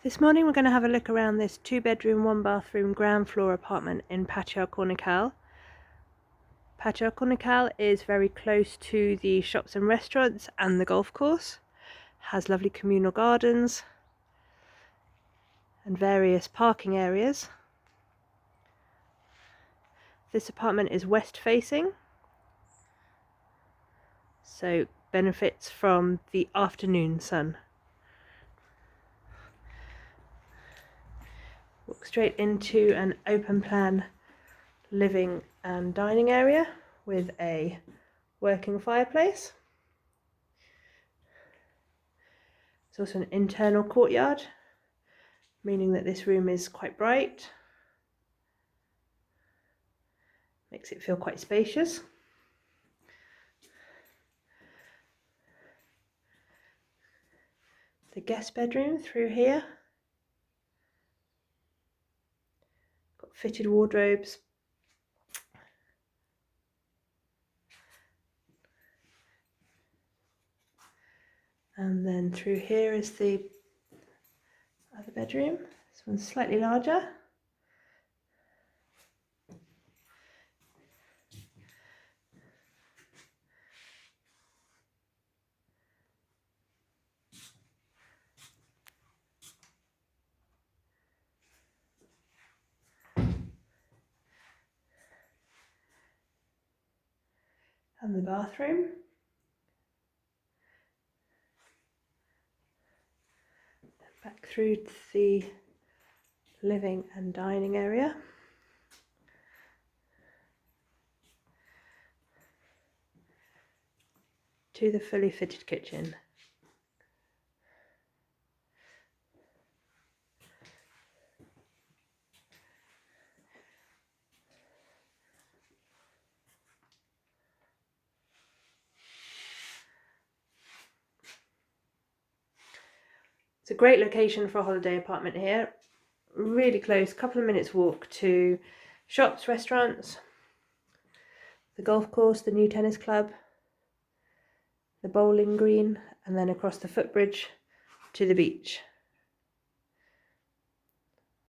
This morning we're going to have a look around this 2-bedroom, 1-bathroom ground floor apartment in Patio Alcornocal. Patio Alcornocal is very close to the shops and restaurants and the golf course. Has lovely communal gardens and various parking areas. This apartment is west facing, so benefits from the afternoon sun. Walk straight into an open plan living and dining area with a working fireplace. There's also an internal courtyard, meaning that this room is quite bright. Makes it feel quite spacious. The guest bedroom through here. Got fitted wardrobes. And then through here is the other bedroom. This one's slightly larger. And the bathroom. Back through to the living and dining area. To the fully fitted kitchen. It's a great location for a holiday apartment here. Really close, couple of minutes walk to shops, restaurants, the golf course, the new tennis club, the bowling green, and then across the footbridge to the beach.